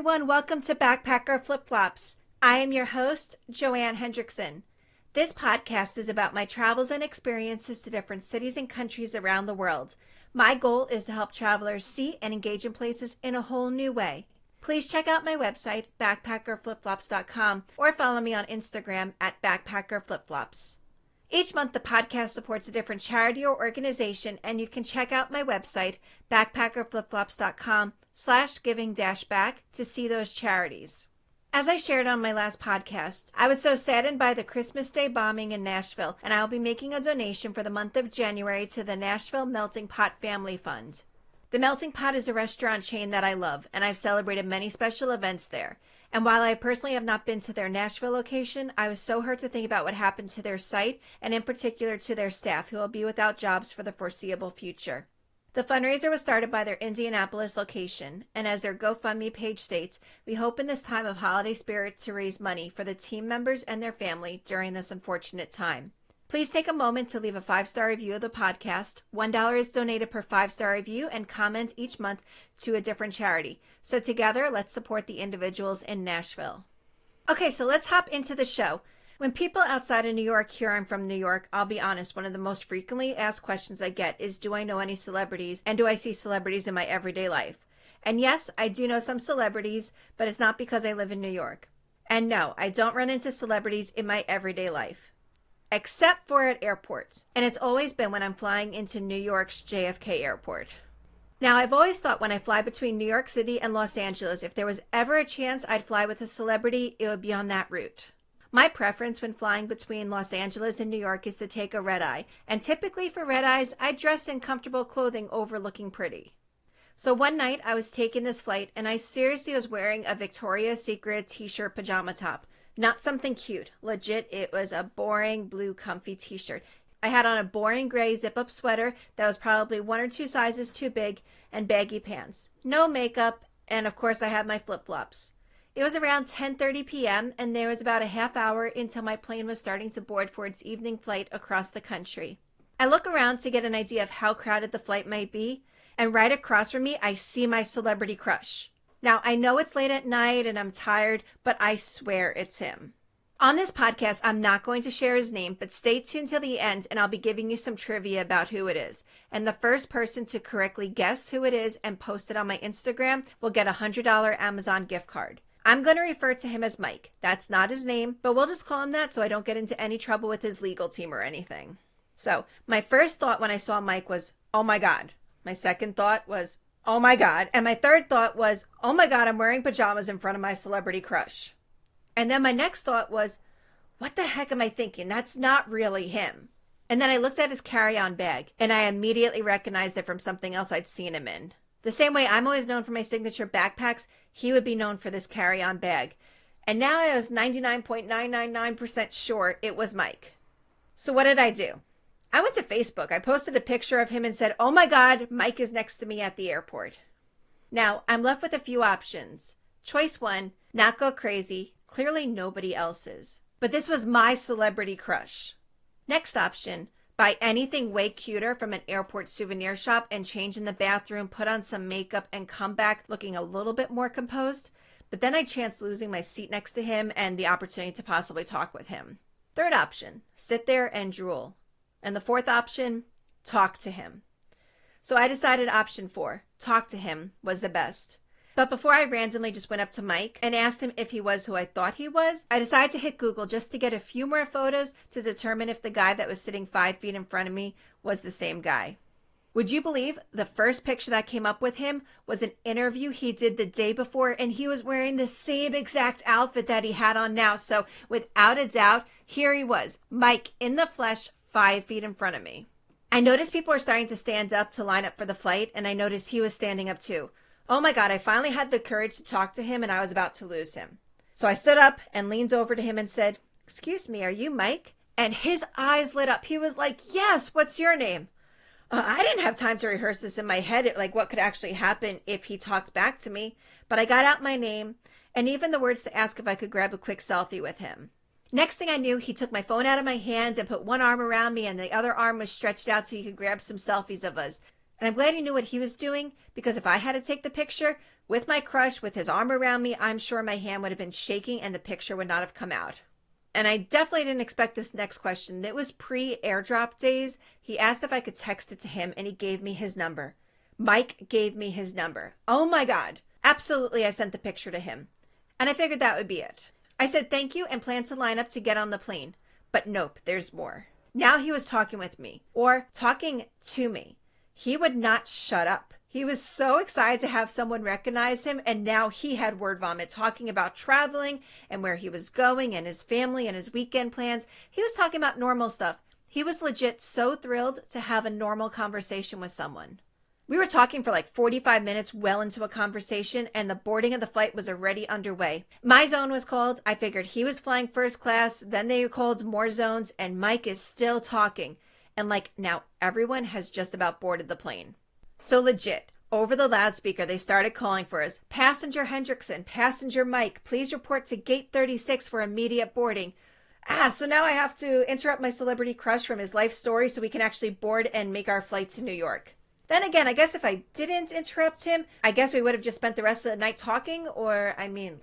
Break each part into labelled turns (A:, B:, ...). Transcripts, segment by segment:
A: everyone. Welcome to Backpacker Flip Flops. I am your host, Joanne Hendrickson. This podcast is about my travels and experiences to different cities and countries around the world. My goal is to help travelers see and engage in places in a whole new way. Please check out my website, backpackerflipflops.com, or follow me on Instagram at backpackerflipflops. Each month, the podcast supports a different charity or organization, and you can check out my website, backpackerflipflops.com/giving-back to see those charities. As I shared on my last podcast, I was so saddened by the Christmas Day bombing in Nashville, and I will be making a donation for the month of January to the Nashville Melting Pot Family Fund. The Melting Pot is a restaurant chain that I love, and I've celebrated many special events there. And while I personally have not been to their Nashville location, I was so hurt to think about what happened to their site, and in particular to their staff, who will be without jobs for the foreseeable future. The fundraiser was started by their Indianapolis location, and as their GoFundMe page states, we hope in this time of holiday spirit to raise money for the team members and their family during this unfortunate time. Please take a moment to leave a 5-star review of the podcast. $1 is donated per 5-star review and comment each month to a different charity. So together, let's support the individuals in Nashville. Okay, so let's hop into the show. When people outside of New York hear I'm from New York, I'll be honest, one of the most frequently asked questions I get is, do I know any celebrities, and do I see celebrities in my everyday life? And yes, I do know some celebrities, but it's not because I live in New York. And no, I don't run into celebrities in my everyday life. Except for at airports, and it's always been when I'm flying into New York's JFK airport. Now, I've always thought when I fly between New York City and Los Angeles, if there was ever a chance I'd fly with a celebrity, it would be on that route. My preference when flying between Los Angeles and New York is to take a red-eye, and typically for red-eyes, I dress in comfortable clothing over looking pretty. So one night, I was taking this flight, and I seriously was wearing a Victoria's Secret t-shirt pajama top. Not something cute. Legit, it was a boring blue comfy t-shirt. I had on a boring gray zip-up sweater that was probably 1 or 2 sizes too big and baggy pants. No makeup, and of course I had my flip-flops. It was around 10:30 p.m. and there was about a half hour until my plane was starting to board for its evening flight across the country. I look around to get an idea of how crowded the flight might be, and right across from me I see my celebrity crush. Now, I know it's late at night and I'm tired, but I swear it's him. On this podcast, I'm not going to share his name, but stay tuned till the end and I'll be giving you some trivia about who it is. And the first person to correctly guess who it is and post it on my Instagram will get a $100 Amazon gift card. I'm going to refer to him as Mike. That's not his name, but we'll just call him that so I don't get into any trouble with his legal team or anything. So, my first thought when I saw Mike was, oh my God. My second thought was, oh my God. And my third thought was, oh my God, I'm wearing pajamas in front of my celebrity crush. And then my next thought was, what the heck am I thinking? That's not really him. And then I looked at his carry-on bag and I immediately recognized it from something else I'd seen him in. The same way I'm always known for my signature backpacks, he would be known for this carry-on bag. And now I was 99.999% sure it was Mike. So what did I do? I went to Facebook. I posted a picture of him and said, oh my God, Mike is next to me at the airport. Now, I'm left with a few options. Choice 1, not go crazy. Clearly nobody else is. But this was my celebrity crush. Next option, buy anything way cuter from an airport souvenir shop and change in the bathroom, put on some makeup, and come back looking a little bit more composed. But then I chanced losing my seat next to him and the opportunity to possibly talk with him. Third option, sit there and drool. And the fourth option, talk to him. So I decided option 4, talk to him, was the best. But before I randomly just went up to Mike and asked him if he was who I thought he was, I decided to hit Google just to get a few more photos to determine if the guy that was sitting 5 feet in front of me was the same guy. Would you believe the first picture that came up with him was an interview he did the day before, and he was wearing the same exact outfit that he had on now. So without a doubt, here he was, Mike in the flesh, 5 feet in front of me. I noticed people were starting to stand up to line up for the flight, and I noticed he was standing up too. Oh my God, I finally had the courage to talk to him, and I was about to lose him. So I stood up and leaned over to him and said, excuse me, are you Mike? And his eyes lit up. He was like, yes, what's your name? I didn't have time to rehearse this in my head, like what could actually happen if he talked back to me. But I got out my name and even the words to ask if I could grab a quick selfie with him. Next thing I knew, he took my phone out of my hands and put one arm around me and the other arm was stretched out so he could grab some selfies of us. And I'm glad he knew what he was doing, because if I had to take the picture, With my crush, with his arm around me, I'm sure my hand would have been shaking and the picture would not have come out. And I definitely didn't expect this next question. It was pre-airdrop days. He asked if I could text it to him, and he gave me his number. Mike gave me his number. Oh my God. Absolutely, I sent the picture to him. And I figured that would be it. I said thank you and planned to line up to get on the plane. But nope, there's more. Now he was talking with me, or talking to me. He would not shut up. He was so excited to have someone recognize him, and now he had word vomit talking about traveling and where he was going and his family and his weekend plans. He was talking about normal stuff. He was legit so thrilled to have a normal conversation with someone. We were talking for like 45 minutes, well into a conversation, and the boarding of the flight was already underway. My zone was called. I figured he was flying first class. Then they called more zones, and Mike is still talking. And like now everyone has just about boarded the plane. So legit, over the loudspeaker, they started calling for us. Passenger Hendrickson, passenger Mike, please report to gate 36 for immediate boarding. So now I have to interrupt my celebrity crush from his life story so we can actually board and make our flight to New York. Then again, I guess if I didn't interrupt him, I guess we would have just spent the rest of the night talking,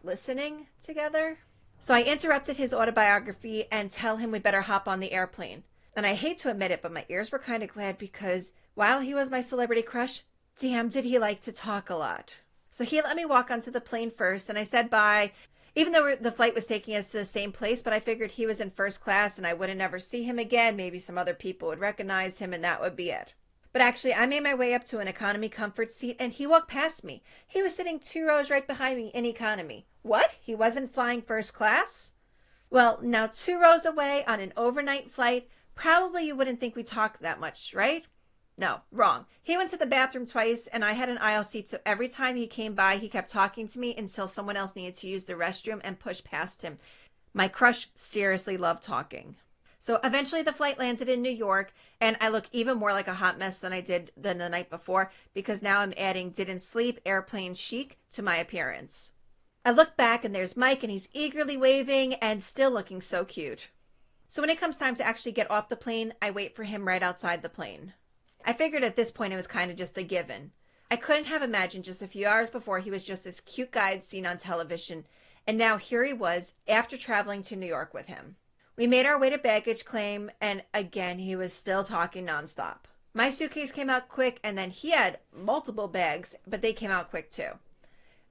A: listening together. So I interrupted his autobiography and tell him we better hop on the airplane. And I hate to admit it, but my ears were kind of glad because while he was my celebrity crush, damn, did he like to talk a lot. So he let me walk onto the plane first, and I said bye, even though the flight was taking us to the same place, but I figured he was in first class and I wouldn't ever see him again. Maybe some other people would recognize him and that would be it. But actually, I made my way up to an economy comfort seat and he walked past me. He was sitting 2 rows right behind me in economy. What? He wasn't flying first class? Well, now 2 rows away on an overnight flight, probably you wouldn't think we talked that much, right? No, wrong. He went to the bathroom twice and I had an aisle seat, so every time he came by, he kept talking to me until someone else needed to use the restroom and pushed past him. My crush seriously loved talking. So eventually the flight landed in New York, and I look even more like a hot mess than I did the night before because now I'm adding didn't sleep airplane chic to my appearance. I look back and there's Mike and he's eagerly waving and still looking so cute. So when it comes time to actually get off the plane, I wait for him right outside the plane. I figured at this point it was kind of just a given. I couldn't have imagined just a few hours before he was just this cute guy I'd seen on television, and now here he was after traveling to New York with him. We made our way to baggage claim, and again, he was still talking nonstop. My suitcase came out quick, and then he had multiple bags, but they came out quick too.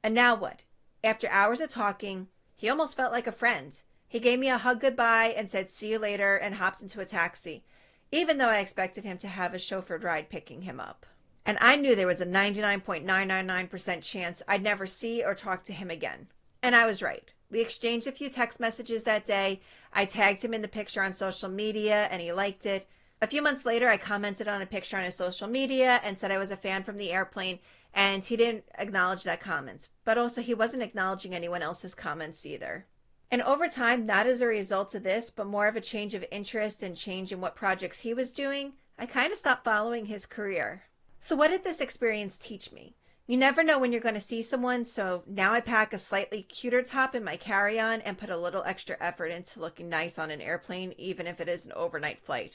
A: And now what? After hours of talking, he almost felt like a friend. He gave me a hug goodbye and said, "See you later," and hopped into a taxi, even though I expected him to have a chauffeured ride picking him up. And I knew there was a 99.999% chance I'd never see or talk to him again. And I was right. We exchanged a few text messages that day. I tagged him in the picture on social media and he liked it. A few months later, I commented on a picture on his social media and said I was a fan from the airplane, and he didn't acknowledge that comment. But also he wasn't acknowledging anyone else's comments either. And over time, not as a result of this, but more of a change of interest and change in what projects he was doing, I kind of stopped following his career. So what did this experience teach me? You never know when you're going to see someone, so now I pack a slightly cuter top in my carry-on and put a little extra effort into looking nice on an airplane, even if it is an overnight flight.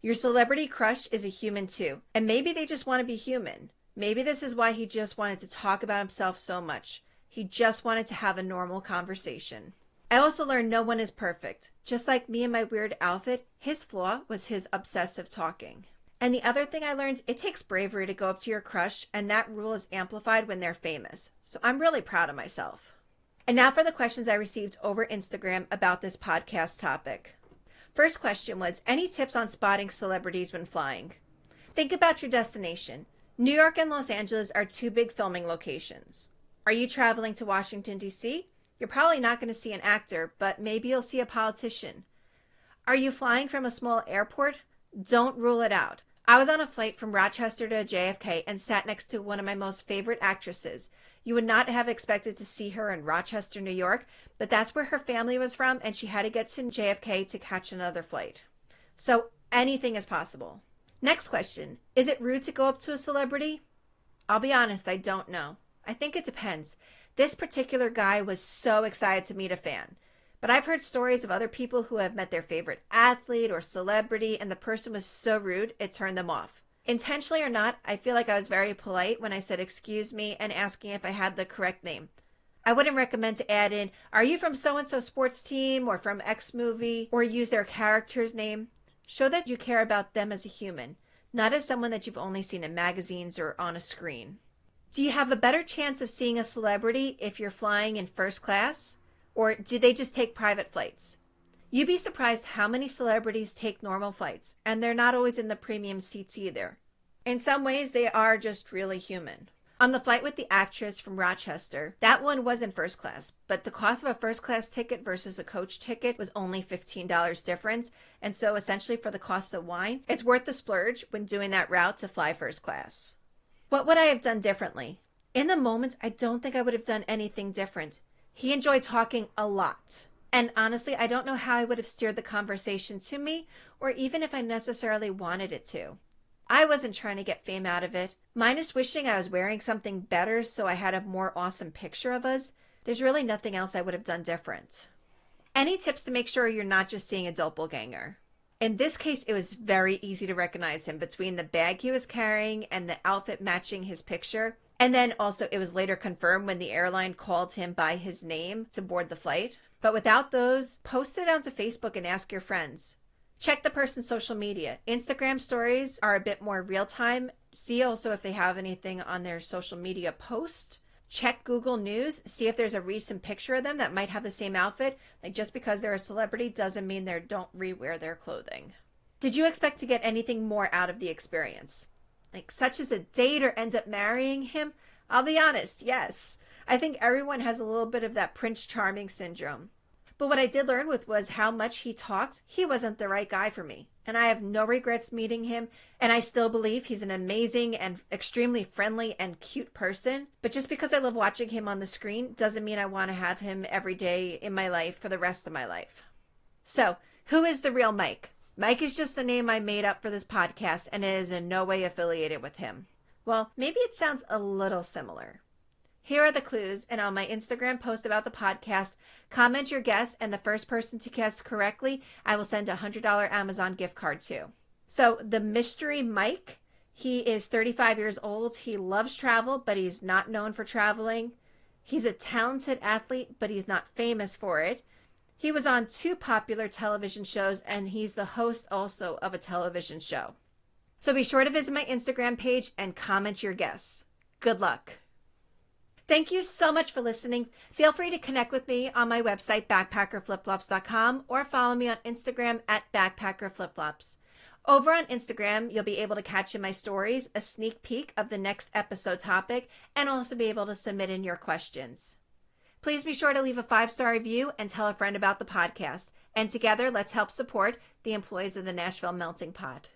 A: Your celebrity crush is a human too, and maybe they just want to be human. Maybe this is why he just wanted to talk about himself so much. He just wanted to have a normal conversation. I also learned no one is perfect. Just like me and my weird outfit, his flaw was his obsessive talking. And the other thing I learned, it takes bravery to go up to your crush, and that rule is amplified when they're famous. So I'm really proud of myself. And now for the questions I received over Instagram about this podcast topic. First question was, any tips on spotting celebrities when flying? Think about your destination. New York and Los Angeles are 2 big filming locations. Are you traveling to Washington, D.C.? You're probably not going to see an actor, but maybe you'll see a politician. Are you flying from a small airport? Don't rule it out. I was on a flight from Rochester to JFK and sat next to one of my most favorite actresses. You would not have expected to see her in Rochester, New York, but that's where her family was from, and she had to get to JFK to catch another flight. So anything is possible. Next question. Is it rude to go up to a celebrity? I'll be honest, I don't know. I think it depends. This particular guy was so excited to meet a fan. But I've heard stories of other people who have met their favorite athlete or celebrity, and the person was so rude, it turned them off. Intentionally or not, I feel like I was very polite when I said excuse me and asking if I had the correct name. I wouldn't recommend to add in, are you from so-and-so sports team or from X movie, or use their character's name. Show that you care about them as a human, not as someone that you've only seen in magazines or on a screen. Do you have a better chance of seeing a celebrity if you're flying in first class? Or do they just take private flights? You'd be surprised how many celebrities take normal flights, and they're not always in the premium seats either. In some ways, they are just really human. On the flight with the actress from Rochester, that one was in first class, but the cost of a first class ticket versus a coach ticket was only $15 difference, and so essentially for the cost of wine, it's worth the splurge when doing that route to fly first class. What would I have done differently? In the moment, I don't think I would have done anything different. He enjoyed talking a lot. And honestly, I don't know how I would have steered the conversation to me, or even if I necessarily wanted it to. I wasn't trying to get fame out of it. Minus wishing I was wearing something better so I had a more awesome picture of us, there's really nothing else I would have done different. Any tips to make sure you're not just seeing a doppelganger? In this case, it was very easy to recognize him between the bag he was carrying and the outfit matching his picture. And then also it was later confirmed when the airline called him by his name to board the flight. But without those, post it onto Facebook and ask your friends. Check the person's social media. Instagram stories are a bit more real time. See also if they have anything on their social media post. Check Google News. See if there's a recent picture of them that might have the same outfit. Like, just because they're a celebrity doesn't mean they don't rewear their clothing. Did you expect to get anything more out of the experience? Like, such as a date or ends up marrying him? I'll be honest, yes. I think everyone has a little bit of that Prince Charming syndrome. But what I did learn was how much he talked. He wasn't the right guy for me. And I have no regrets meeting him. And I still believe he's an amazing and extremely friendly and cute person. But just because I love watching him on the screen doesn't mean I want to have him every day in my life for the rest of my life. So, who is the real Mike? Mike is just the name I made up for this podcast and is in no way affiliated with him. Well, maybe it sounds a little similar. Here are the clues, and on my Instagram post about the podcast, comment your guess, and the first person to guess correctly, I will send a $100 Amazon gift card to. So, the mystery Mike, he is 35 years old. He loves travel, but he's not known for traveling. He's a talented athlete, but he's not famous for it. He was on 2 popular television shows, and he's the host also of a television show. So be sure to visit my Instagram page and comment your guess. Good luck. Thank you so much for listening. Feel free to connect with me on my website, backpackerflipflops.com, or follow me on Instagram at backpackerflipflops. Over on Instagram, you'll be able to catch in my stories a sneak peek of the next episode topic and also be able to submit in your questions. Please be sure to leave a 5-star review and tell a friend about the podcast. And together, let's help support the employees of the Nashville Melting Pot.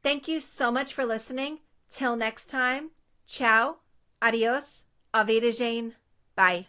A: Thank you so much for listening. Till next time, ciao, adios, auf Wiedersehen, bye.